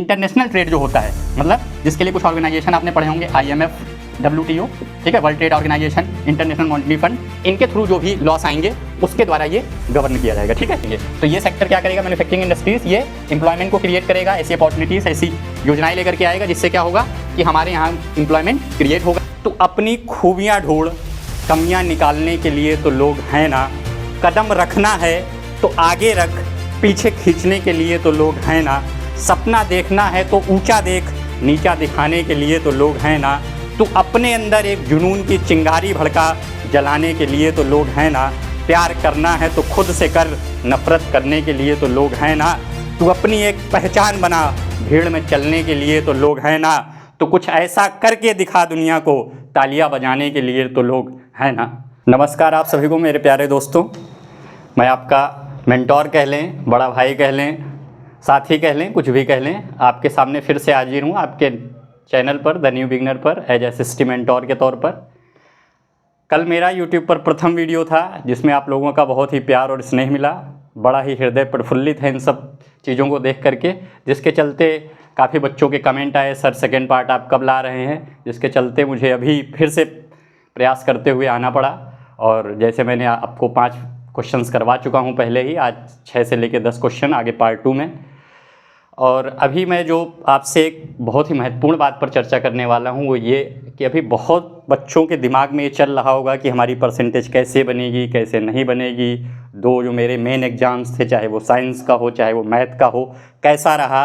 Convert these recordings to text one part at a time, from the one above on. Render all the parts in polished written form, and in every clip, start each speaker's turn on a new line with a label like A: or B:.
A: International trade जो होता है, मतलब जिसके लिए कुछ ऑर्गेनाइजेशन आपने पढ़े होंगे, IMF, WTO, ठीक है, world trade organisation, international monetary fund, इनके थ्रू जो भी लॉस आएंगे उसके द्वारा ये गवर्न किया जाएगा, ठीक है। तो ये सेक्टर क्या करेगा, मैन्युफैक्चरिंग इंडस्ट्रीज, ये एम्प्लॉयमेंट को क्रिएट करेगा, ऐसी अपॉर्चुनिटीज, ऐसी योजनाएं लेकर के आएगा जिससे क्या होगा कि हमारे यहाँ एम्प्लॉयमेंट क्रिएट होगा। तो अपनी खूबियाँ ढूंढ, कमियाँ निकालने के लिए तो लोग हैं ना, कदम रखना है तो आगे रख, पीछे खींचने के लिए तो लोग हैं ना, सपना देखना है तो ऊंचा देख, नीचा दिखाने के लिए तो लोग हैं ना, तू अपने अंदर एक जुनून की चिंगारी भड़का, जलाने के लिए तो लोग हैं ना, प्यार करना है तो खुद से कर, नफरत करने के लिए तो लोग हैं ना, तू अपनी एक पहचान बना, भीड़ में चलने के लिए तो लोग हैं ना, तो कुछ ऐसा करके दिखा दुनिया को, तालियां बजाने के लिए तो लोग हैं ना। नमस्कार आप सभी को मेरे प्यारे दोस्तों, मैं आपका मेंटोर कह लें, बड़ा भाई कह लें, साथी कह लें, कुछ भी कह लें, आपके सामने फिर से हाजिर हूँ आपके चैनल पर द न्यू बिगनर पर एज असिस्टेंट मेंटोर के तौर पर। कल मेरा यूट्यूब पर प्रथम वीडियो था जिसमें आप लोगों का बहुत ही प्यार और स्नेह मिला, बड़ा ही हृदय प्रफुल्लित है इन सब चीज़ों को देख करके, जिसके चलते काफ़ी बच्चों के कमेंट आए, सर सेकेंड पार्ट आप कब ला रहे हैं, जिसके चलते मुझे अभी फिर से प्रयास करते हुए आना पड़ा। और जैसे मैंने आपको 5 क्वेश्चंस करवा चुका हूं पहले ही, आज 6 से लेकर 10 क्वेश्चन आगे पार्ट 2 में। और अभी मैं जो आपसे एक बहुत ही महत्वपूर्ण बात पर चर्चा करने वाला हूं वो ये कि अभी बहुत बच्चों के दिमाग में ये चल रहा होगा कि हमारी परसेंटेज कैसे बनेगी, कैसे नहीं बनेगी। 2 जो मेरे मेन एग्ज़ाम्स थे, चाहे वो साइंस का हो चाहे वो मैथ का हो, कैसा रहा,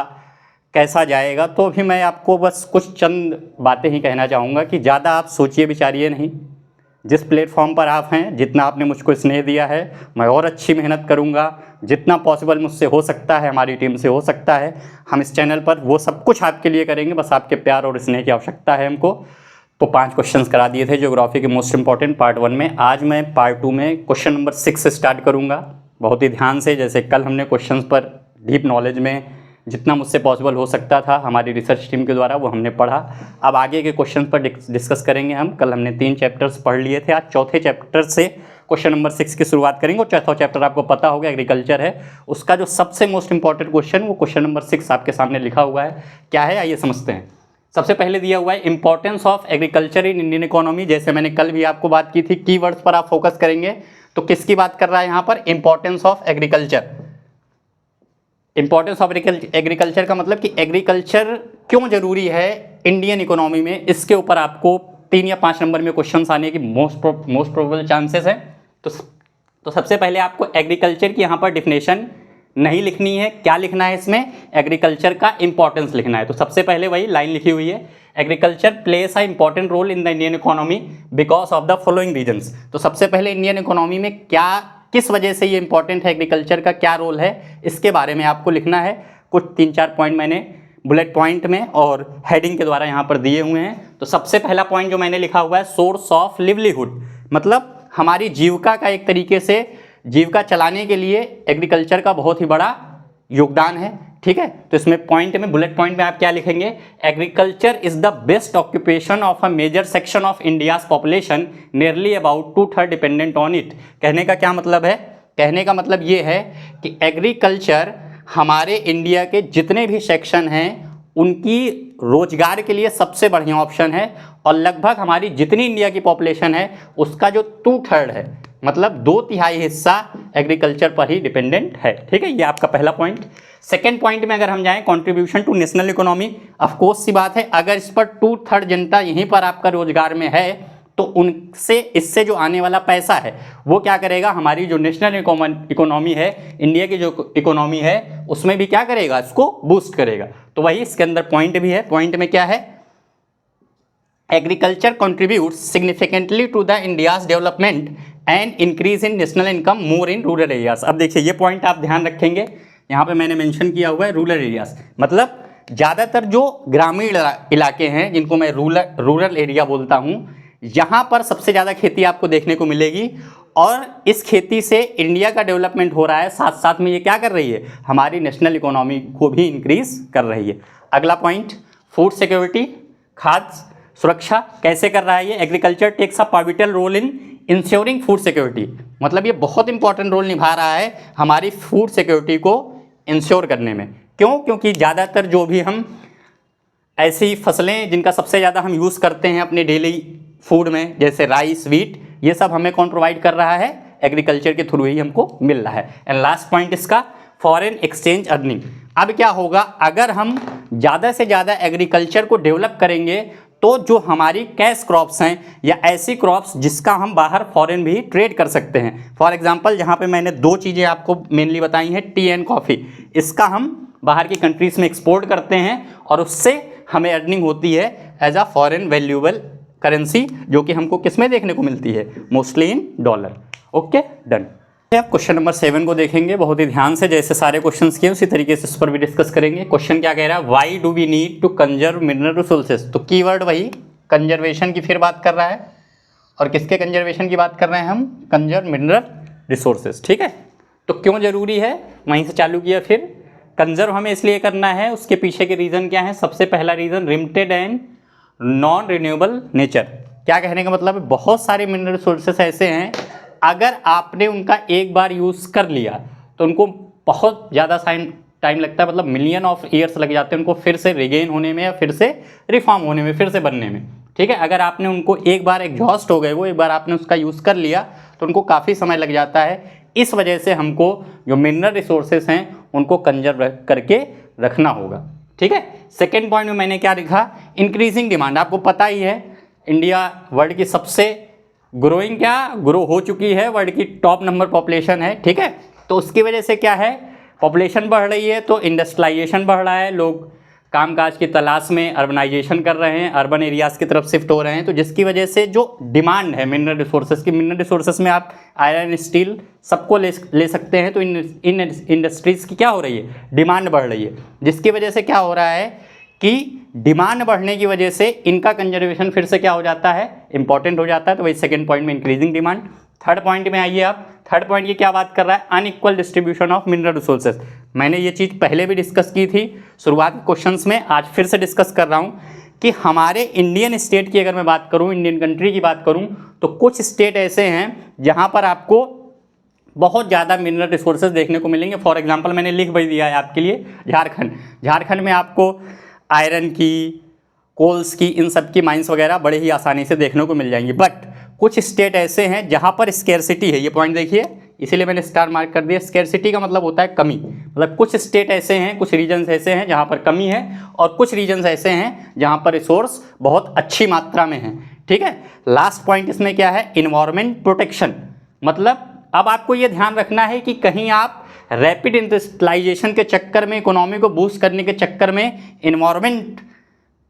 A: कैसा जाएगा। तो अभी मैं आपको बस कुछ चंद बातें ही कहना चाहूँगा कि ज़्यादा आप सोचिए विचारिए नहीं। जिस प्लेटफॉर्म पर आप हैं, जितना आपने मुझको स्नेह दिया है, मैं और अच्छी मेहनत करूंगा, जितना पॉसिबल मुझसे हो सकता है, हमारी टीम से हो सकता है, हम इस चैनल पर वो सब कुछ आपके लिए करेंगे। बस आपके प्यार और स्नेह की आवश्यकता है हमको। तो 5 क्वेश्चंस करा दिए थे ज्योग्राफी के मोस्ट इंपॉर्टेंट पार्ट 1 में। आज मैं पार्ट 2 में क्वेश्चन नंबर 6 से स्टार्ट करूँगा, बहुत ही ध्यान से। जैसे कल हमने क्वेश्चन पर डीप नॉलेज में जितना मुझसे पॉसिबल हो सकता था हमारी रिसर्च टीम के द्वारा वो हमने पढ़ा। अब आगे के क्वेश्चन पर डिस्कस करेंगे हम। कल हमने 3 चैप्टर्स पढ़ लिए थे, आज चौथे चैप्टर से क्वेश्चन नंबर 6 की शुरुआत करेंगे। और चौथा चैप्टर आपको पता होगा एग्रीकल्चर है, उसका जो सबसे मोस्ट इंपॉर्टेंट क्वेश्चन वो क्वेश्चन नंबर 6 आपके सामने लिखा हुआ है। क्या है आइए समझते हैं। सबसे पहले दिया हुआ है importance of agriculture in Indian economy. जैसे मैंने कल भी आपको बात की थी, कीवर्ड्स पर आप फोकस करेंगे। तो किसकी बात कर रहा है यहाँ पर, importance of agriculture. Importance of agriculture का मतलब कि एग्रीकल्चर क्यों जरूरी है इंडियन इकोनॉमी में, इसके ऊपर आपको 3 या 5 नंबर में क्वेश्चंस आने की मोस्ट प्रोबेबल चांसेस है। तो सबसे पहले आपको एग्रीकल्चर की यहाँ पर डिफिनेशन नहीं लिखनी है। क्या लिखना है इसमें, एग्रीकल्चर का इंपॉर्टेंस लिखना है। तो सबसे पहले वही लाइन लिखी हुई है, agriculture plays a important role in the Indian economy because of the following reasons. तो सबसे पहले इंडियन इकोनॉमी में क्या, किस वजह से ये इंपॉर्टेंट है, एग्रीकल्चर का क्या रोल है, इसके बारे में आपको लिखना है। कुछ 3-4 पॉइंट मैंने बुलेट पॉइंट में और हेडिंग के द्वारा यहाँ पर दिए हुए हैं। तो सबसे पहला पॉइंट जो मैंने लिखा हुआ है, सोर्स ऑफ लिवलीहुड, मतलब हमारी जीविका का, एक तरीके से जीविका चलाने के लिए एग्रीकल्चर का बहुत ही बड़ा योगदान है, ठीक है। तो इसमें पॉइंट में, बुलेट पॉइंट में आप क्या लिखेंगे, agriculture is the best occupation of a major section of India's population, nearly about 2/3 dependent on it. कहने का क्या मतलब है, कहने का मतलब ये है कि एग्रीकल्चर हमारे इंडिया के जितने भी सेक्शन हैं उनकी रोजगार के लिए सबसे बढ़िया ऑप्शन है। और लगभग हमारी जितनी इंडिया की पॉपुलेशन है उसका जो 2/3 है, मतलब 2/3 हिस्सा एग्रीकल्चर पर ही डिपेंडेंट है, ठीक है। ये आपका पहला पॉइंट। सेकेंड पॉइंट में अगर हम जाएं, contribution to national economy, of course सी बात है, अगर इस पर 2/3 जनता यहीं पर आपका रोजगार में है तो उनसे, इससे जो आने वाला पैसा है वो क्या करेगा, हमारी जो नेशनल इकोनॉमी है, इंडिया की जो इकोनॉमी है, उसमें भी क्या करेगा, इसको बूस्ट करेगा। तो वही इसके अंदर पॉइंट भी है। पॉइंट में क्या है, agriculture contributes significantly to the India's development and increase in national income more in rural areas. अब देखिए ये पॉइंट आप ध्यान रखेंगे, यहाँ पे मैंने मेंशन किया हुआ है रूरल एरियाज, मतलब ज़्यादातर जो ग्रामीण इलाके हैं जिनको मैं रूरल एरिया बोलता हूँ, यहाँ पर सबसे ज़्यादा खेती आपको देखने को मिलेगी। और इस खेती से इंडिया का डेवलपमेंट हो रहा है, साथ साथ में ये क्या कर रही है, हमारी नेशनल इकोनॉमी को भी इंक्रीज कर रही है। अगला पॉइंट, फूड सिक्योरिटी, खाद्य सुरक्षा कैसे कर रहा है ये, agriculture takes a pivotal role in ensuring food security, मतलब ये बहुत इंपॉर्टेंट रोल निभा रहा है हमारी फूड सिक्योरिटी को इंश्योर करने में। क्यों? क्योंकि ज़्यादातर जो भी हम ऐसी फसलें जिनका सबसे ज़्यादा हम यूज़ करते हैं अपने डेली फूड में, जैसे राइस, वीट, ये सब हमें कौन प्रोवाइड कर रहा है? एग्रीकल्चर के थ्रू ही हमको मिल रहा है। एंड लास्ट पॉइंट इसका फॉरेन एक्सचेंज अर्निंग। अब क्या होगा, अगर हम ज़्यादा से ज़्यादा एग्रीकल्चर को डेवलप करेंगे तो जो हमारी कैश क्रॉप्स हैं या ऐसी क्रॉप्स जिसका हम बाहर फॉरेन भी ट्रेड कर सकते हैं। फॉर एग्जांपल जहाँ पे मैंने दो चीज़ें आपको मेनली बताई हैं, टी एंड कॉफ़ी, इसका हम बाहर की कंट्रीज़ में एक्सपोर्ट करते हैं और उससे हमें अर्निंग होती है as a foreign valuable currency, जो कि हमको किस में देखने को मिलती है? Mostly in dollar. Okay, done. आप क्वेश्चन नंबर 7 को देखेंगे बहुत ही ध्यान से, जैसे सारे क्वेश्चंस किए उसी तरीके से इस पर भी डिस्कस करेंगे। क्वेश्चन क्या कह रहा है? Why do we need to conserve mineral resources. तो कीवर्ड वही कंजर्वेशन की फिर बात कर रहा है, और किसके कंजर्वेशन की बात कर रहे हैं हम? Conserve mineral resources. ठीक है, तो क्यों जरूरी है, वहीं से चालू किया। फिर कंजर्व हमें इसलिए करना है, उसके पीछे के रीज़न क्या है? सबसे पहला reason limited and non renewable nature. क्या कहने का मतलब है? बहुत सारे मिनरल रिसोर्सेज ऐसे हैं, अगर आपने उनका एक बार यूज़ कर लिया तो उनको बहुत ज़्यादा टाइम लगता है, मतलब मिलियन ऑफ ईयर्स लग जाते हैं उनको फिर से रिगेन होने में या फिर से रिफॉर्म होने में, फिर से बनने में। ठीक है, अगर आपने उनको एक बार एग्जॉस्ट हो गए, वो एक बार आपने उसका यूज़ कर लिया तो उनको काफ़ी समय लग जाता है। इस वजह से हमको जो मिनरल रिसोर्सेज हैं उनको कंजर्व करके रखना होगा। ठीक है, सेकेंड पॉइंट में मैंने क्या लिखा? Increasing demand. आपको पता ही है इंडिया वर्ल्ड की सबसे ग्रो हो चुकी है, वर्ल्ड की टॉप नंबर पॉपुलेशन है। ठीक है, तो उसकी वजह से क्या है? पॉपुलेशन बढ़ रही है तो इंडस्ट्रियलाइजेशन बढ़ रहा है, लोग कामकाज की तलाश में अर्बनाइजेशन कर रहे हैं, अर्बन एरियाज़ की तरफ शिफ्ट हो रहे हैं, तो जिसकी वजह से जो डिमांड है मिनरल रिसोर्सेज की, मिनरल रिसोर्सेज में आप आयरन, स्टील सबको ले सकते हैं, तो इन इंडस्ट्रीज़ की क्या हो रही है? डिमांड बढ़ रही है, जिसकी वजह से क्या हो रहा है कि डिमांड बढ़ने की वजह से इनका कंजर्वेशन फिर से क्या हो जाता है? इंपॉर्टेंट हो जाता है। तो वही सेकंड पॉइंट में इंक्रीजिंग डिमांड। थर्ड पॉइंट में आइए आप, थर्ड पॉइंट की क्या बात कर रहा है? Unequal distribution of mineral resources. मैंने ये चीज़ पहले भी डिस्कस की थी शुरुआत के क्वेश्चंस में, आज फिर से डिस्कस कर रहा हूँ कि हमारे इंडियन स्टेट की अगर मैं बात करूँ, इंडियन कंट्री की बात करूँ, तो कुछ स्टेट ऐसे हैं जहाँ पर आपको बहुत ज़्यादा मिनरल रिसोर्सेज देखने को मिलेंगे। फॉर एग्जाम्पल मैंने लिख भी दिया है आपके लिए, झारखंड में आपको आयरन की, कोल्स की, इन सब की माइंस वगैरह बड़े ही आसानी से देखने को मिल जाएंगी। बट कुछ स्टेट ऐसे हैं जहाँ पर स्केर्सिटी है, ये पॉइंट देखिए, इसीलिए मैंने स्टार मार्क कर दिया। स्केर्सिटी का मतलब होता है कमी, मतलब कुछ स्टेट ऐसे हैं, कुछ रीजन्स ऐसे हैं जहाँ पर कमी है, और कुछ रीजन्स ऐसे हैं जहाँ पर रिसोर्स बहुत अच्छी मात्रा में है। ठीक है, लास्ट पॉइंट इसमें क्या है? Environment protection. मतलब अब आपको ये ध्यान रखना है कि कहीं आप रैपिड इंडस्ट्रियलाइजेशन के चक्कर में, इकोनॉमी को बूस्ट करने के चक्कर में इन्वायरमेंट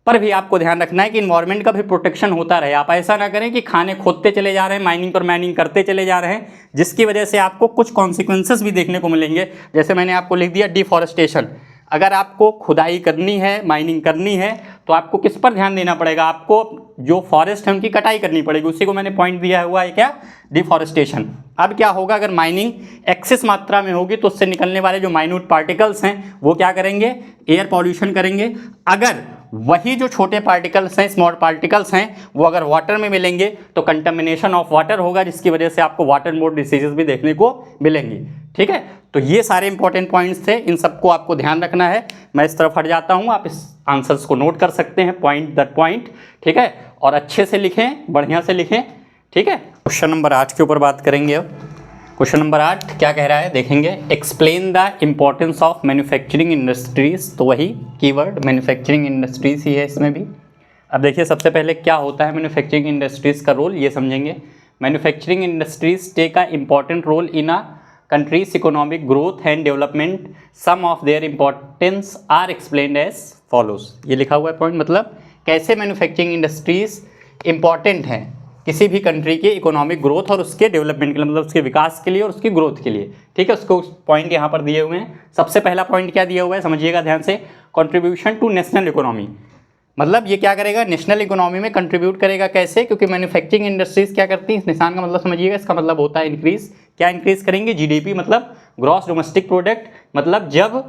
A: पर भी आपको ध्यान रखना है कि इन्वायरमेंट का भी प्रोटेक्शन होता रहे। आप ऐसा ना करें कि खाने खोदते चले जा रहे हैं, माइनिंग पर माइनिंग करते चले जा रहे हैं, जिसकी वजह से आपको कुछ कॉन्सिक्वेंसेस भी देखने को मिलेंगे। जैसे मैंने आपको लिख दिया डिफॉरेस्टेशन। अगर आपको खुदाई करनी है, माइनिंग करनी है, तो आपको किस पर ध्यान देना पड़ेगा? आपको जो फॉरेस्ट है उनकी कटाई करनी पड़ेगी। उसी को मैंने पॉइंट दिया हुआ है क्या? डिफॉरेस्टेशन। अब क्या होगा? अगर माइनिंग एक्सेस मात्रा में होगी तो उससे निकलने वाले जो माइन्यूट पार्टिकल्स हैं वो क्या करेंगे? एयर पॉल्यूशन करेंगे। अगर वही जो छोटे पार्टिकल्स हैं, स्मॉल पार्टिकल्स हैं, वो अगर वाटर में मिलेंगे तो कंटामिनेशन ऑफ वाटर होगा, जिसकी वजह से आपको वाटर बोर्न डिसीजेज भी देखने को मिलेंगी। ठीक है, तो ये सारे इंपॉर्टेंट पॉइंट्स थे, इन सबको आपको ध्यान रखना है। मैं इस तरफ हट जाता हूँ, आप इस आंसर्स को नोट कर सकते हैं पॉइंट दर पॉइंट। ठीक है, और अच्छे से लिखें, बढ़िया से लिखें। ठीक है, क्वेश्चन नंबर 8 के ऊपर बात करेंगे अब। क्वेश्चन नंबर 8 क्या कह रहा है देखेंगे। Explain the importance of manufacturing industries. तो वही कीवर्ड मैन्युफैक्चरिंग इंडस्ट्रीज ही है इसमें भी। अब देखिए सबसे पहले क्या होता है मैन्युफैक्चरिंग इंडस्ट्रीज का रोल, ये समझेंगे। Manufacturing industries take a important role in a country's economic growth and development. Some of their importance are explained as follows. ये लिखा हुआ है पॉइंट, मतलब कैसे मैन्युफैक्चरिंग इंडस्ट्रीज इंपॉर्टेंट हैं किसी भी कंट्री के इकोनॉमिक ग्रोथ और उसके डेवलपमेंट के लिए, मतलब उसके विकास के लिए और उसकी ग्रोथ के लिए। ठीक है, उसको पॉइंट यहाँ पर दिए हुए हैं। सबसे पहला पॉइंट क्या दिया हुआ है समझिएगा ध्यान से, कंट्रीब्यूशन टू नेशनल इकोनॉमी। मतलब ये क्या करेगा? नेशनल इकोनॉमी में कंट्रीब्यूट करेगा। कैसे? क्योंकि मैन्युफैक्चरिंग इंडस्ट्रीज क्या करती है, इस निशान का मतलब समझिएगा, इसका मतलब होता है इंक्रीज। क्या इंक्रीज करेंगे? जीडीपी, मतलब ग्रॉस डोमेस्टिक प्रोडक्ट। मतलब जब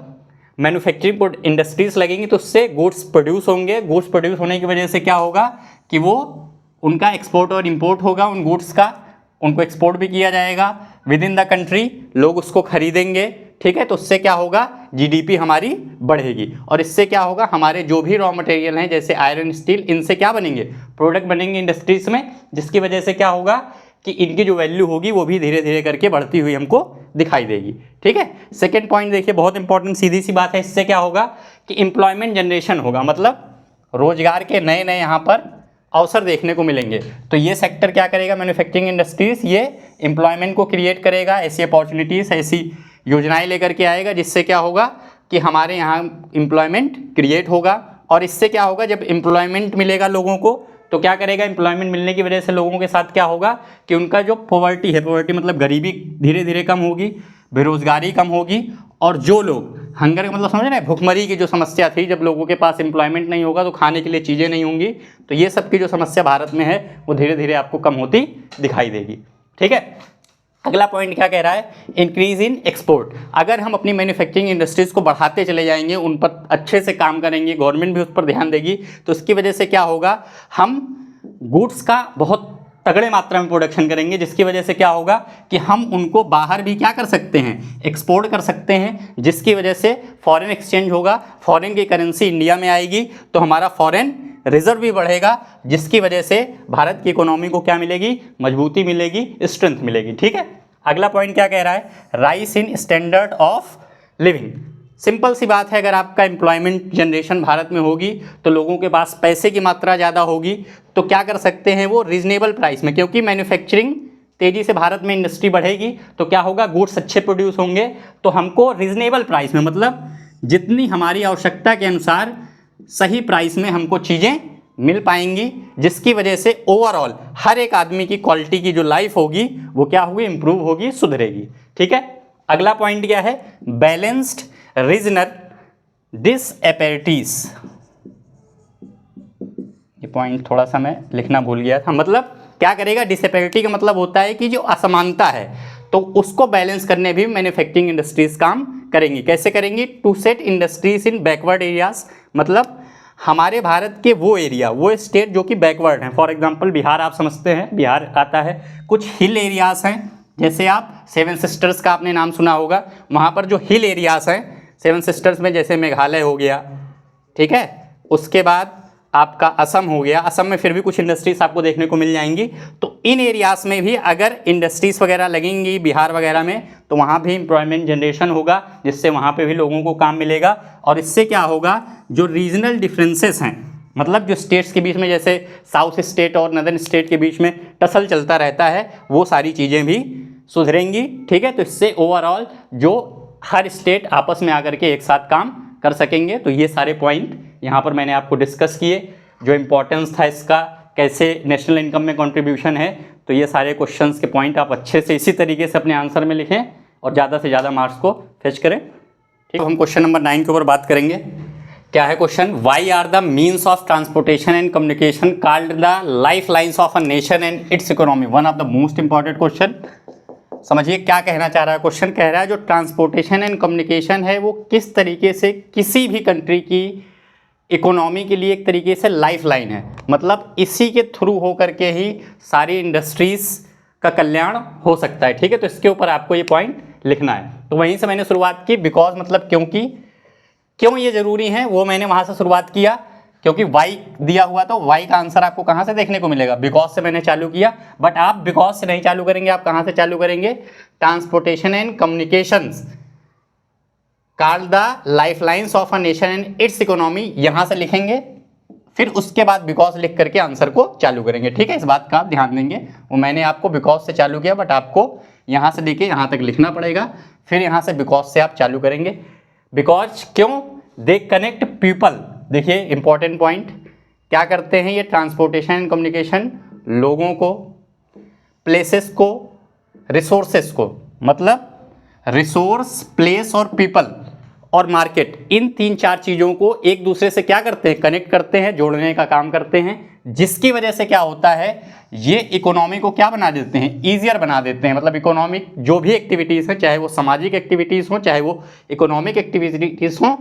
A: मैन्युफैक्चरिंग इंडस्ट्रीज लगेंगी तो उससे गुड्स प्रोड्यूस होंगे। गुड्स प्रोड्यूस होने की वजह से क्या होगा कि वो उनका एक्सपोर्ट और इंपोर्ट होगा, उन गुड्स का, उनको एक्सपोर्ट भी किया जाएगा विद इन द कंट्री, लोग उसको खरीदेंगे। ठीक है, तो उससे क्या होगा? जीडीपी हमारी बढ़ेगी। और इससे क्या होगा, हमारे जो भी रॉ मटेरियल हैं जैसे आयरन, स्टील, इनसे क्या बनेंगे, प्रोडक्ट बनेंगे इंडस्ट्रीज में, जिसकी वजह से क्या होगा कि इनकी जो वैल्यू होगी वो भी धीरे धीरे करके बढ़ती हुई हमको दिखाई देगी। ठीक है। सेकेंड पॉइंट देखिए, बहुत इंपॉर्टेंट, सीधी सी बात है, इससे क्या होगा कि एम्प्लॉयमेंट जनरेशन होगा, मतलब रोजगार के नए नए यहाँ पर अवसर देखने को मिलेंगे। तो ये सेक्टर क्या करेगा, मैन्युफैक्चरिंग इंडस्ट्रीज, ये एम्प्लॉयमेंट को क्रिएट करेगा, ऐसी अपॉर्चुनिटीज़, ऐसी योजनाएं लेकर के आएगा, जिससे क्या होगा कि हमारे यहाँ एम्प्लॉयमेंट क्रिएट होगा। और इससे क्या होगा, जब एम्प्लॉयमेंट मिलेगा लोगों को तो क्या करेगा, एम्प्लॉयमेंट मिलने की वजह से लोगों के साथ क्या होगा कि उनका जो पॉवर्टी है, पॉवर्टी मतलब गरीबी धीरे धीरे कम होगी, बेरोजगारी कम होगी, और जो लोग हंगर मतलब समझ रहे हैं, भुखमरी की जो समस्या थी, जब लोगों के पास एम्प्लॉयमेंट नहीं होगा तो खाने के लिए चीज़ें नहीं होंगी, तो ये सब की जो समस्या भारत में है वो धीरे धीरे आपको कम होती दिखाई देगी। ठीक है। अगला पॉइंट क्या कह रहा है, इंक्रीज इन एक्सपोर्ट। अगर हम अपनी मैन्युफैक्चरिंग इंडस्ट्रीज को बढ़ाते चले जाएंगे, उन पर अच्छे से काम करेंगे, गवर्नमेंट भी उस पर ध्यान देगी, तो इसकी वजह से क्या होगा, हम गुड्स का बहुत तगड़े मात्रा में प्रोडक्शन करेंगे, जिसकी वजह से क्या होगा कि हम उनको बाहर भी क्या कर सकते हैं, एक्सपोर्ट कर सकते हैं, जिसकी वजह से फॉरेन एक्सचेंज होगा, फॉरेन की करेंसी इंडिया में आएगी, तो हमारा फॉरेन रिजर्व भी बढ़ेगा, जिसकी वजह से भारत की इकोनॉमी को क्या मिलेगी, मजबूती मिलेगी, स्ट्रेंथ मिलेगी। ठीक है। अगला पॉइंट क्या कह रहा है, rise in standard of living. Simple सी बात है, अगर आपका एम्प्लॉयमेंट जनरेशन भारत में होगी तो लोगों के पास पैसे की मात्रा ज़्यादा होगी, तो क्या कर सकते हैं वो, रीजनेबल प्राइस में, क्योंकि मैन्युफैक्चरिंग तेज़ी से भारत में इंडस्ट्री बढ़ेगी तो क्या होगा, गुड्स अच्छे प्रोड्यूस होंगे, तो हमको रीजनेबल प्राइस में, मतलब जितनी हमारी आवश्यकता के अनुसार सही प्राइस में हमको चीज़ें मिल पाएंगी, जिसकी वजह से ओवरऑल हर एक आदमी की क्वालिटी की जो लाइफ होगी वो क्या होगी, इंप्रूव होगी, सुधरेगी। ठीक है। अगला पॉइंट क्या है, बैलेंस्ड रीजनल डिसएपेरिटीज। ये पॉइंट थोड़ा सा मैं लिखना भूल गया था। मतलब क्या करेगा, डिसएपेरिटी का मतलब होता है कि जो असमानता है तो उसको बैलेंस करने भी मैन्युफैक्चरिंग इंडस्ट्रीज काम करेंगी। कैसे करेंगी, to set industries in backward areas, मतलब हमारे भारत के वो एरिया, वो स्टेट जो कि बैकवर्ड हैं, फॉर एग्जांपल बिहार आप समझते हैं, बिहार आता है, कुछ हिल एरियाज हैं, जैसे आप सेवन सिस्टर्स का आपने नाम सुना होगा, वहाँ पर जो हिल एरियाज हैं सेवन सिस्टर्स में, जैसे मेघालय हो गया, ठीक है, उसके बाद आपका असम हो गया, असम में फिर भी कुछ इंडस्ट्रीज आपको देखने को मिल जाएंगी, तो इन एरियाज में भी अगर इंडस्ट्रीज वगैरह लगेंगी बिहार वगैरह में, तो वहाँ भी एम्प्लॉयमेंट जनरेशन होगा, जिससे वहाँ पे भी लोगों को काम मिलेगा। और इससे क्या होगा, जो रीजनल डिफरेंसेस हैं, मतलब जो स्टेट्स के बीच में, जैसे साउथ स्टेट और नदर्न स्टेट के बीच में टसल चलता रहता है, वो सारी चीज़ें भी सुधरेंगी। ठीक है। तो इससे ओवरऑल जो हर स्टेट आपस में आकर के एक साथ काम कर सकेंगे। तो ये सारे पॉइंट यहाँ पर मैंने आपको डिस्कस किए, जो इम्पोर्टेंस था इसका, कैसे नेशनल इनकम में कंट्रीब्यूशन है। तो ये सारे क्वेश्चंस के पॉइंट आप अच्छे से इसी तरीके से अपने आंसर में लिखें और ज़्यादा से ज़्यादा मार्क्स को फेच करें। ठीक, हम क्वेश्चन नंबर 9 के ऊपर बात करेंगे। क्या है question, why are the means of transportation and communication called the life lines of a nation and its economy. One of the most important question. समझिए क्या कहना चाह रहा है क्वेश्चन। कह रहा है जो ट्रांसपोर्टेशन एंड कम्युनिकेशन है वो किस तरीके से किसी भी कंट्री की इकोनॉमी के लिए एक तरीके से लाइफ लाइन है, मतलब इसी के थ्रू हो करके ही सारी इंडस्ट्रीज का कल्याण हो सकता है। ठीक है। तो इसके ऊपर आपको ये पॉइंट लिखना है। तो वहीं से मैंने शुरुआत की, बिकॉज मतलब क्योंकि, क्यों ये जरूरी है वो मैंने वहाँ से शुरुआत किया, क्योंकि वाई दिया हुआ, तो वाई का आंसर आपको कहाँ से देखने को मिलेगा, बिकॉज से मैंने चालू किया। बट आप बिकॉज से नहीं चालू करेंगे, आप कहाँ से चालू करेंगे, transportation and communications called the life lines of a nation and its economy, यहाँ से लिखेंगे, फिर उसके बाद बिकॉज लिख करके आंसर को चालू करेंगे। ठीक है। इस बात का आप ध्यान देंगे। वो मैंने आपको बिकॉज से चालू किया, बट आपको यहाँ से लेके यहाँ तक लिखना पड़ेगा, फिर यहाँ से बिकॉज से आप चालू करेंगे। बिकॉज क्यों, दे कनेक्ट पीपल। देखिए इंपॉर्टेंट पॉइंट, क्या करते हैं ये ट्रांसपोर्टेशन एंड कम्युनिकेशन, लोगों को, प्लेसेस को, रिसोर्सेस को, मतलब रिसोर्स, प्लेस और पीपल और मार्केट, इन 3-4 चीज़ों को एक दूसरे से क्या करते हैं, कनेक्ट करते हैं, जोड़ने का काम करते हैं, जिसकी वजह से क्या होता है, ये इकोनॉमी को क्या बना देते हैं, ईजियर बना देते हैं। मतलब इकोनॉमिक जो भी एक्टिविटीज़ हैं, चाहे वो सामाजिक एक्टिविटीज़ हों, चाहे वो इकोनॉमिक एक्टिविटीज़ हों,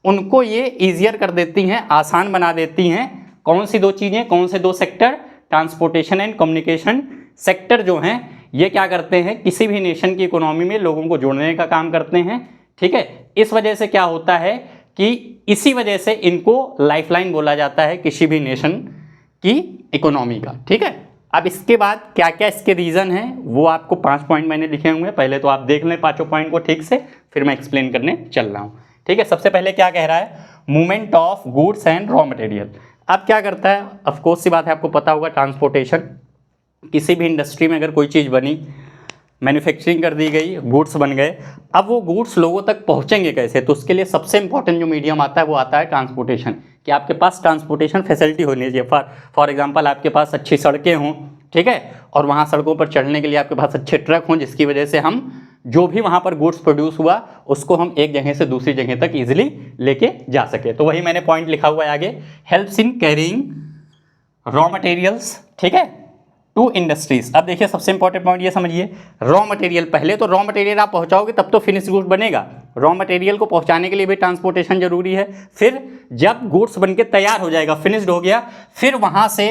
A: उनको ये ईजियर कर देती हैं, आसान बना देती हैं। कौन सी 2 चीज़ें, कौन से 2 sector, transportation and communication sector जो हैं ये क्या करते हैं, किसी भी नेशन की इकोनॉमी में लोगों को जोड़ने का काम करते हैं। ठीक है। इस वजह से क्या होता है कि इसी वजह से इनको लाइफलाइन बोला जाता है किसी भी नेशन की इकोनॉमी का, ठीक है। अब इसके बाद क्या क्या इसके रीज़न हैं वो आपको 5 पॉइंट मैंने लिखे हुए हैं, पहले तो आप देख लें 5 पॉइंट को ठीक से, फिर मैं एक्सप्लेन करने चल रहा हूँ, ठीक है। सबसे पहले क्या कह रहा है, movement of goods and raw material. अब क्या करता है, ऑफकोर्स सी बात है, आपको पता होगा ट्रांसपोर्टेशन, किसी भी इंडस्ट्री में अगर कोई चीज़ बनी, मैन्युफैक्चरिंग कर दी गई, गुड्स बन गए, अब वो गुड्स लोगों तक पहुंचेंगे कैसे, तो उसके लिए सबसे इंपॉर्टेंट जो मीडियम आता है वो आता है ट्रांसपोर्टेशन, कि आपके पास ट्रांसपोर्टेशन फैसिलिटी होनी चाहिए। फॉर एग्जांपल आपके पास अच्छी सड़कें हों, ठीक है, और वहाँ सड़कों पर चढ़ने के लिए आपके पास अच्छे ट्रक हों, जिसकी वजह से हम जो भी वहाँ पर गुड्स प्रोड्यूस हुआ उसको हम एक जगह से दूसरी जगह तक ईजिली लेके जा सके। तो वही मैंने पॉइंट लिखा हुआ है आगे, helps in carrying raw materials, ठीक है, टू इंडस्ट्रीज। अब देखिए सबसे इंपॉर्टेंट पॉइंट ये समझिए, रॉ मटेरियल, पहले तो रॉ मटेरियल आप पहुंचाओगे तब तो फिनिश गुड्स बनेगा, रॉ मटेरियल को पहुंचाने के लिए भी ट्रांसपोर्टेशन जरूरी है। फिर जब गुड्स बनके तैयार हो जाएगा, फिनिश्ड हो गया, फिर वहां से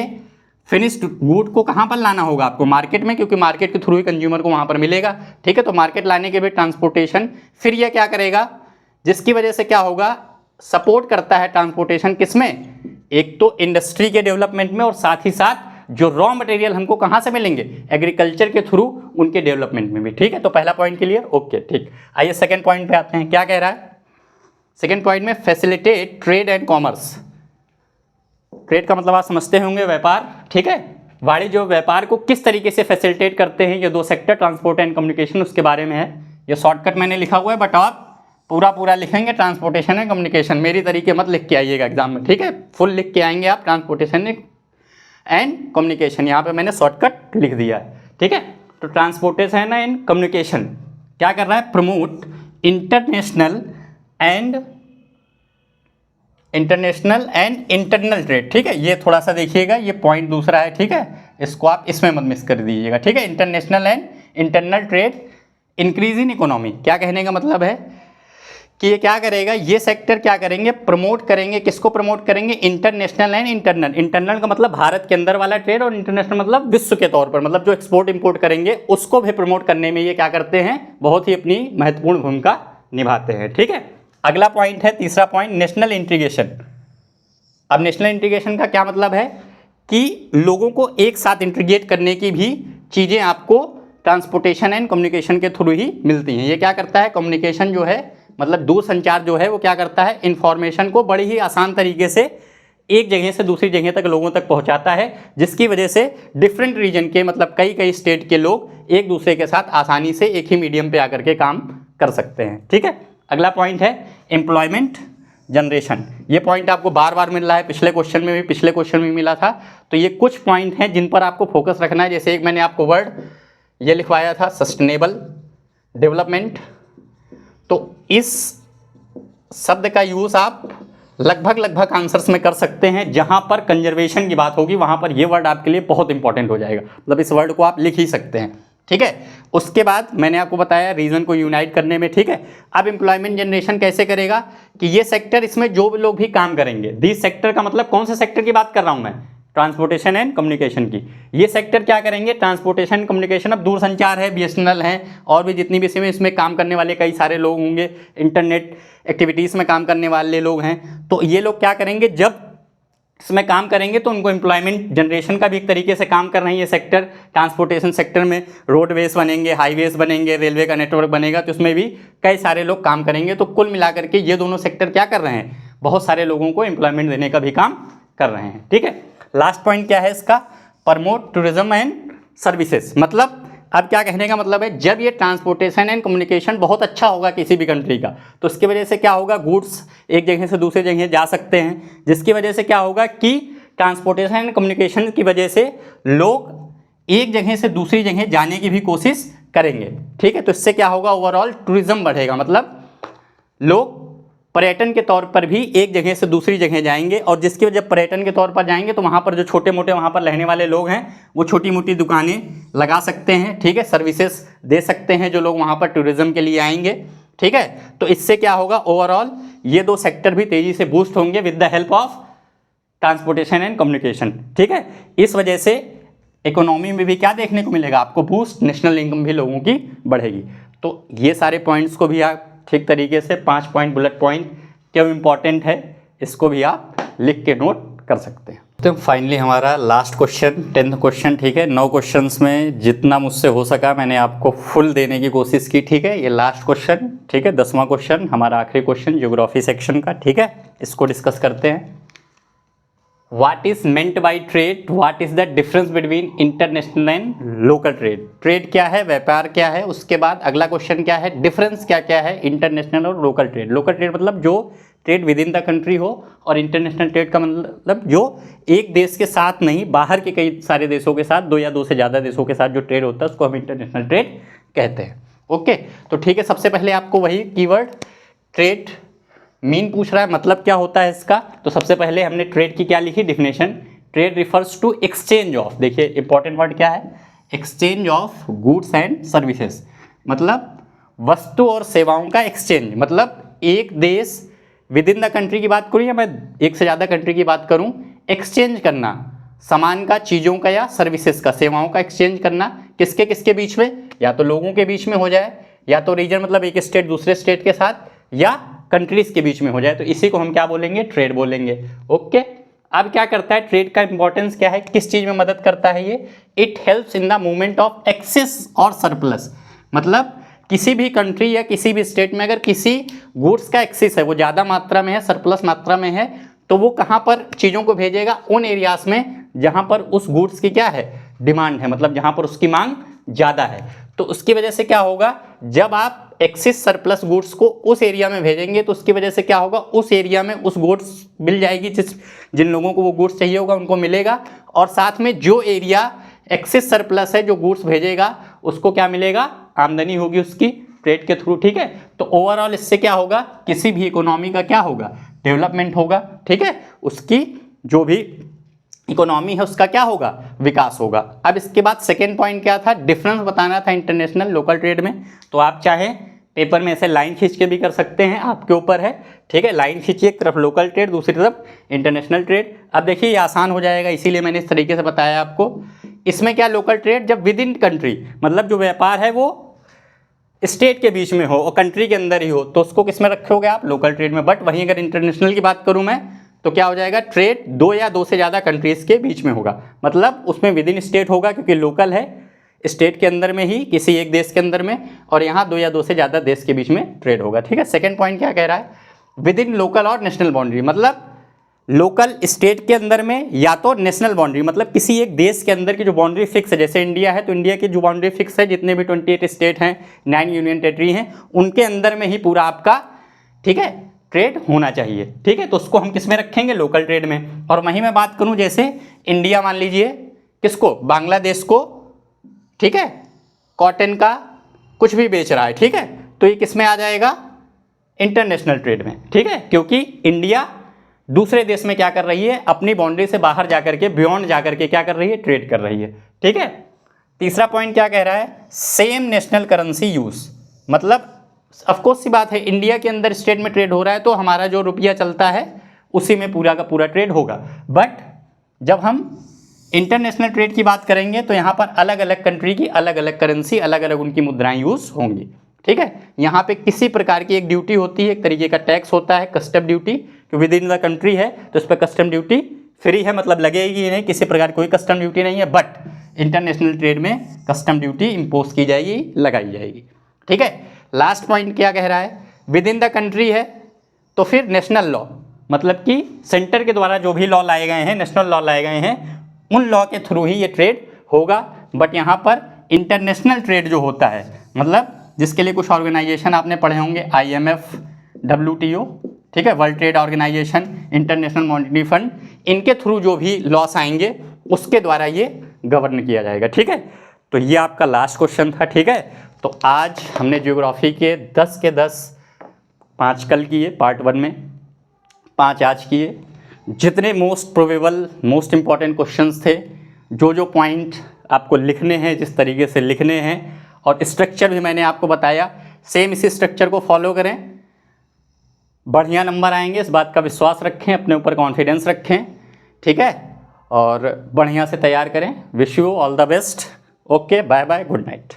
A: फिनिश्ड गुड को कहां पर लाना होगा आपको, मार्केट में, क्योंकि मार्केट के थ्रू ही कंज्यूमर को वहां पर मिलेगा, ठीक है। तो मार्केट लाने के भी ट्रांसपोर्टेशन, फिर यह क्या करेगा, जिसकी वजह से क्या होगा, सपोर्ट करता है ट्रांसपोर्टेशन किसमें, एक तो इंडस्ट्री के डेवलपमेंट में, और साथ ही साथ जो रॉ मटेरियल हमको कहाँ से मिलेंगे, एग्रीकल्चर के थ्रू, उनके डेवलपमेंट में भी, ठीक है। तो पहला पॉइंट क्लियर, ओके, ठीक। आइए सेकंड पॉइंट पे आते हैं, क्या कह रहा है सेकंड पॉइंट में, facilitate trade and commerce. Trade का मतलब आप समझते होंगे व्यापार, ठीक है, वाणिज्य व्यापार को किस तरीके से फैसिलिटेट करते हैं ये दो सेक्टर, ट्रांसपोर्ट एंड कम्युनिकेशन, उसके बारे में है। ये शॉर्टकट मैंने लिखा हुआ है, बट आप पूरा लिखेंगे ट्रांसपोर्टेशन एंड कम्युनिकेशन, मेरी तरीके मत लिख के आइएगा एग्जाम में, ठीक है, फुल लिख के आएंगे आप, ट्रांसपोर्टेशन एंड कम्युनिकेशन, यहाँ पे मैंने शॉर्टकट लिख दिया है, ठीक है। तो ट्रांसपोर्टेशन एंड कम्युनिकेशन क्या कर रहा है, promote international and internal trade, ठीक है। ये थोड़ा सा देखिएगा, ये पॉइंट दूसरा है, ठीक है, इसको आप इसमें मत मिस कर दीजिएगा, ठीक है। International and internal trade, increase in economy, क्या कहने का मतलब है कि ये क्या करेगा, ये सेक्टर क्या करेंगे, प्रमोट करेंगे, किसको प्रमोट करेंगे, इंटरनेशनल एंड इंटरनल। इंटरनल का मतलब भारत के अंदर वाला ट्रेड, और इंटरनेशनल मतलब विश्व के तौर पर, मतलब जो एक्सपोर्ट इंपोर्ट करेंगे उसको भी प्रमोट करने में ये क्या करते हैं, बहुत ही अपनी महत्वपूर्ण भूमिका निभाते हैं, ठीक है। अगला पॉइंट है, तीसरा पॉइंट, नेशनल इंटीग्रेशन। अब नेशनल इंटीग्रेशन का क्या मतलब है कि लोगों को एक साथ इंटीग्रेट करने की भी चीज़ें आपको ट्रांसपोर्टेशन एंड कम्युनिकेशन के थ्रू ही मिलती हैं। ये क्या करता है, कम्युनिकेशन जो है, मतलब दूरसंचार जो है, वो क्या करता है, इंफॉर्मेशन को बड़ी ही आसान तरीके से एक जगह से दूसरी जगह तक लोगों तक पहुंचाता है, जिसकी वजह से डिफरेंट रीजन के, मतलब कई स्टेट के लोग एक दूसरे के साथ आसानी से एक ही मीडियम पे आकर के काम कर सकते हैं, ठीक है। अगला पॉइंट है एम्प्लॉयमेंट जनरेशन। ये पॉइंट आपको बार बार मिल रहा है, पिछले क्वेश्चन में भी मिला था। तो ये कुछ पॉइंट हैं जिन पर आपको फोकस रखना है। जैसे एक मैंने आपको वर्ड ये लिखवाया था, सस्टेनेबल डेवलपमेंट। तो इस शब्द का यूज़ आप लगभग आंसर्स में कर सकते हैं। जहां पर कंजर्वेशन की बात होगी वहां पर ये वर्ड आपके लिए बहुत इंपॉर्टेंट हो जाएगा, मतलब इस वर्ड को आप लिख ही सकते हैं, ठीक है। उसके बाद मैंने आपको बताया रीजन को यूनाइट करने में, ठीक है। अब एम्प्लॉयमेंट जनरेशन कैसे करेगा कि ये सेक्टर, इसमें जो लोग भी काम करेंगे, दिस सेक्टर का मतलब कौन से सेक्टर की बात कर रहा हूं मैं, ट्रांसपोर्टेशन एंड कम्युनिकेशन की। ये सेक्टर क्या करेंगे, ट्रांसपोर्टेशन कम्युनिकेशन, अब दूरसंचार है, बीएसएनएल है, और भी जितनी भी इसमें काम करने वाले कई सारे लोग होंगे, इंटरनेट एक्टिविटीज़ में काम करने वाले लोग हैं। तो ये लोग क्या करेंगे, जब इसमें काम करेंगे तो उनको एम्प्लॉयमेंट जनरेशन का भी एक तरीके से काम कर रहे हैं ये सेक्टर। ट्रांसपोर्टेशन सेक्टर में रोडवेज बनेंगे, हाईवेज बनेंगे, रेलवे का नेटवर्क बनेगा, तो उसमें भी कई सारे लोग काम करेंगे। तो कुल मिलाकर के ये दोनों सेक्टर क्या कर रहे हैं, बहुत सारे लोगों को एम्प्लॉयमेंट देने का भी काम कर रहे हैं, ठीक है। लास्ट पॉइंट क्या है इसका, प्रमोट टूरिज्म एंड सर्विसेज। मतलब अब क्या कहने का मतलब है, जब ये ट्रांसपोर्टेशन एंड कम्युनिकेशन बहुत अच्छा होगा किसी भी कंट्री का, तो इसकी वजह से क्या होगा, गुड्स एक जगह से दूसरी जगह जा सकते हैं, जिसकी वजह से क्या होगा कि ट्रांसपोर्टेशन एंड कम्युनिकेशन की वजह से लोग एक जगह से दूसरी जगह जाने की भी कोशिश करेंगे, ठीक है। तो इससे क्या होगा, ओवरऑल टूरिज्म बढ़ेगा, मतलब लोग पर्यटन के तौर पर भी एक जगह से दूसरी जगह जाएंगे, और जिसकी वजह पर्यटन के तौर पर जाएंगे तो वहाँ पर जो छोटे मोटे वहाँ पर रहने वाले लोग हैं वो छोटी मोटी दुकानें लगा सकते हैं, ठीक है, सर्विसेज दे सकते हैं जो लोग वहाँ पर टूरिज्म के लिए आएंगे, ठीक है। तो इससे क्या होगा, ओवरऑल ये दो सेक्टर भी तेज़ी से बूस्ट होंगे with the help of transportation and communication, ठीक है। इस वजह से इकोनॉमी में भी क्या देखने को मिलेगा आपको, बूस्ट, नेशनल इनकम भी लोगों की बढ़ेगी। तो ये सारे पॉइंट्स को भी आप ठीक तरीके से 5 पॉइंट बुलेट पॉइंट क्यों इम्पॉर्टेंट है इसको भी आप लिख के नोट कर सकते हैं। तो फाइनली हमारा लास्ट क्वेश्चन 10th क्वेश्चन, ठीक है। 9 क्वेश्चंस में जितना मुझसे हो सका मैंने आपको फुल देने की कोशिश की, ठीक है। ये लास्ट क्वेश्चन, ठीक है, 10वां क्वेश्चन, हमारा आखिरी क्वेश्चन ज्योग्राफी सेक्शन का, ठीक है। इसको डिस्कस करते हैं। What is meant by trade, what is the difference between international and local trade. Trade क्या है, व्यापार क्या है, उसके बाद अगला क्वेश्चन क्या है, डिफरेंस क्या क्या है इंटरनेशनल और लोकल ट्रेड। लोकल ट्रेड मतलब जो trade with in the country हो, और इंटरनेशनल ट्रेड का मतलब जो एक देश के साथ नहीं, बाहर के कई सारे देशों के साथ, 2 या 2 से ज़्यादा देशों के साथ जो ट्रेड होता है उसको हम इंटरनेशनल ट्रेड कहते हैं। ओके, तो ठीक है, सबसे पहले आपको वही कीवर्ड ट्रेड मीन पूछ रहा है, मतलब क्या होता है इसका। तो सबसे पहले हमने ट्रेड की क्या लिखी definition, trade refers to exchange of, देखिए इंपॉर्टेंट वर्ड क्या है, exchange of goods and services, मतलब वस्तु और सेवाओं का एक्सचेंज। मतलब एक देश विद इन द कंट्री की बात करूँ या मैं एक से ज़्यादा कंट्री की बात करूँ, एक्सचेंज करना सामान का, चीज़ों का या सर्विसेज का, सेवाओं का एक्सचेंज करना किसके किसके बीच में, या तो लोगों के बीच में हो जाए, या तो रीजन मतलब एक स्टेट दूसरे स्टेट के साथ, या कंट्रीज के बीच में हो जाए, तो इसी को हम क्या बोलेंगे, ट्रेड बोलेंगे। ओके, अब क्या करता है ट्रेड का इंपॉर्टेंस क्या है, किस चीज़ में मदद करता है ये, it helps in the movement of excess और सरप्लस। मतलब किसी भी कंट्री या किसी भी स्टेट में अगर किसी गुड्स का एक्सेस है, वो ज़्यादा मात्रा में है, सरप्लस मात्रा में है, तो वो कहाँ पर चीज़ों को भेजेगा, उन एरियाज में जहाँ पर उस गुड्स की क्या है, डिमांड है, मतलब जहाँ पर उसकी मांग ज़्यादा है। तो उसकी वजह से क्या होगा, जब आप एक्सेस सरप्लस गुड्स को उस एरिया में भेजेंगे तो उसकी वजह से क्या होगा, उस एरिया में उस गुड्स मिल जाएगी, जिन लोगों को वो गुड्स चाहिए होगा उनको मिलेगा, और साथ में जो एरिया एक्सेस सरप्लस है, जो गुड्स भेजेगा उसको क्या मिलेगा, आमदनी होगी उसकी ट्रेड के थ्रू, ठीक है। तो ओवरऑल इससे क्या होगा, किसी भी इकोनॉमी का क्या होगा, डेवलपमेंट होगा, ठीक है। उसकी जो भी इकोनॉमी है उसका क्या होगा, विकास होगा। अब इसके बाद सेकेंड पॉइंट क्या था, डिफरेंस बताना था इंटरनेशनल लोकल ट्रेड में। तो आप चाहें पेपर में ऐसे लाइन खींच के भी कर सकते हैं, आपके ऊपर है, ठीक है। लाइन खींचिए, एक तरफ लोकल ट्रेड, दूसरी तरफ इंटरनेशनल ट्रेड। अब देखिए ये आसान हो जाएगा, इसीलिए मैंने इस तरीके से बताया आपको। इसमें क्या, लोकल ट्रेड जब विद इन कंट्री, मतलब जो व्यापार है वो स्टेट के बीच में हो और कंट्री के अंदर ही हो, तो उसको किस में रखोगे आप, लोकल ट्रेड में। बट वहीं अगर इंटरनेशनल की बात करूं मैं, तो क्या हो जाएगा, ट्रेड 2 या 2 से ज़्यादा कंट्रीज़ के बीच में होगा, मतलब उसमें विद इन स्टेट होगा, क्योंकि लोकल है स्टेट के अंदर में ही, किसी एक देश के अंदर में, और यहाँ 2 या 2 से ज़्यादा देश के बीच में ट्रेड होगा, ठीक है। सेकेंड पॉइंट क्या कह रहा है, विद इन लोकल और नेशनल बाउंड्री, मतलब लोकल स्टेट के अंदर में या तो नेशनल बाउंड्री, मतलब किसी एक देश के अंदर की जो बाउंड्री फिक्स है, जैसे इंडिया है तो इंडिया की जो बाउंड्री फिक्स है, जितने भी 28 स्टेट हैं, 9 यूनियन टेरिटरी हैं, उनके अंदर में ही पूरा आपका, ठीक है, ट्रेड होना चाहिए, ठीक है। तो उसको हम किस में रखेंगे, लोकल ट्रेड में। और वहीं मैं बात करूं, जैसे इंडिया मान लीजिए किसको, बांग्लादेश को, ठीक है, कॉटन का कुछ भी बेच रहा है, ठीक है, तो ये किस में आ जाएगा, इंटरनेशनल ट्रेड में, ठीक है। क्योंकि इंडिया दूसरे देश में क्या कर रही है, अपनी बाउंड्री से बाहर जाकर के, बियॉन्ड जाकर के क्या कर रही है, ट्रेड कर रही है, ठीक है। तीसरा पॉइंट क्या कह रहा है, सेम नेशनल करेंसी यूज, मतलब ऑफकोर्स सी बात है, इंडिया के अंदर स्टेट में ट्रेड हो रहा है तो हमारा जो रुपया चलता है उसी में पूरा का पूरा ट्रेड होगा। बट जब हम इंटरनेशनल ट्रेड की बात करेंगे तो यहाँ पर अलग अलग कंट्री की अलग अलग करेंसी, अलग अलग उनकी मुद्राएं यूज होंगी, ठीक है। यहाँ पे किसी प्रकार की एक ड्यूटी होती है, एक तरीके का टैक्स होता है, कस्टम ड्यूटी, कि विद इन द कंट्री है तो इस पर कस्टम ड्यूटी फ्री है, मतलब लगेगी नहीं, किसी प्रकार कोई कस्टम ड्यूटी नहीं है। बट इंटरनेशनल ट्रेड में कस्टम ड्यूटी इम्पोज की जाएगी, लगाई जाएगी, ठीक है। लास्ट पॉइंट क्या कह रहा है, विद इन द कंट्री है तो फिर नेशनल लॉ, मतलब कि सेंटर के द्वारा जो भी लॉ लाए गए हैं, नेशनल लॉ लाए गए हैं, उन लॉ के थ्रू ही ये ट्रेड होगा। बट यहाँ पर इंटरनेशनल ट्रेड जो होता है, मतलब जिसके लिए कुछ ऑर्गेनाइजेशन आपने पढ़े होंगे, IMF, WTO, ठीक है, world trade organisation, international monetary fund, इनके थ्रू जो भी लॉस आएंगे उसके द्वारा ये गवर्न किया जाएगा, ठीक है। तो ये आपका लास्ट क्वेश्चन था, ठीक है। तो आज हमने ज्योग्राफी के 10 के 10 5 कल किए पार्ट 1 में, 5 आज किए। जितने most probable, most important questions थे, जो पॉइंट आपको लिखने हैं, जिस तरीके से लिखने हैं, और स्ट्रक्चर भी मैंने आपको बताया, सेम इसी स्ट्रक्चर को फॉलो करें, बढ़िया नंबर आएंगे, इस बात का विश्वास रखें, अपने ऊपर कॉन्फिडेंस रखें, ठीक है, और बढ़िया से तैयार करें। Wish you all the best. Okay, bye bye, good night.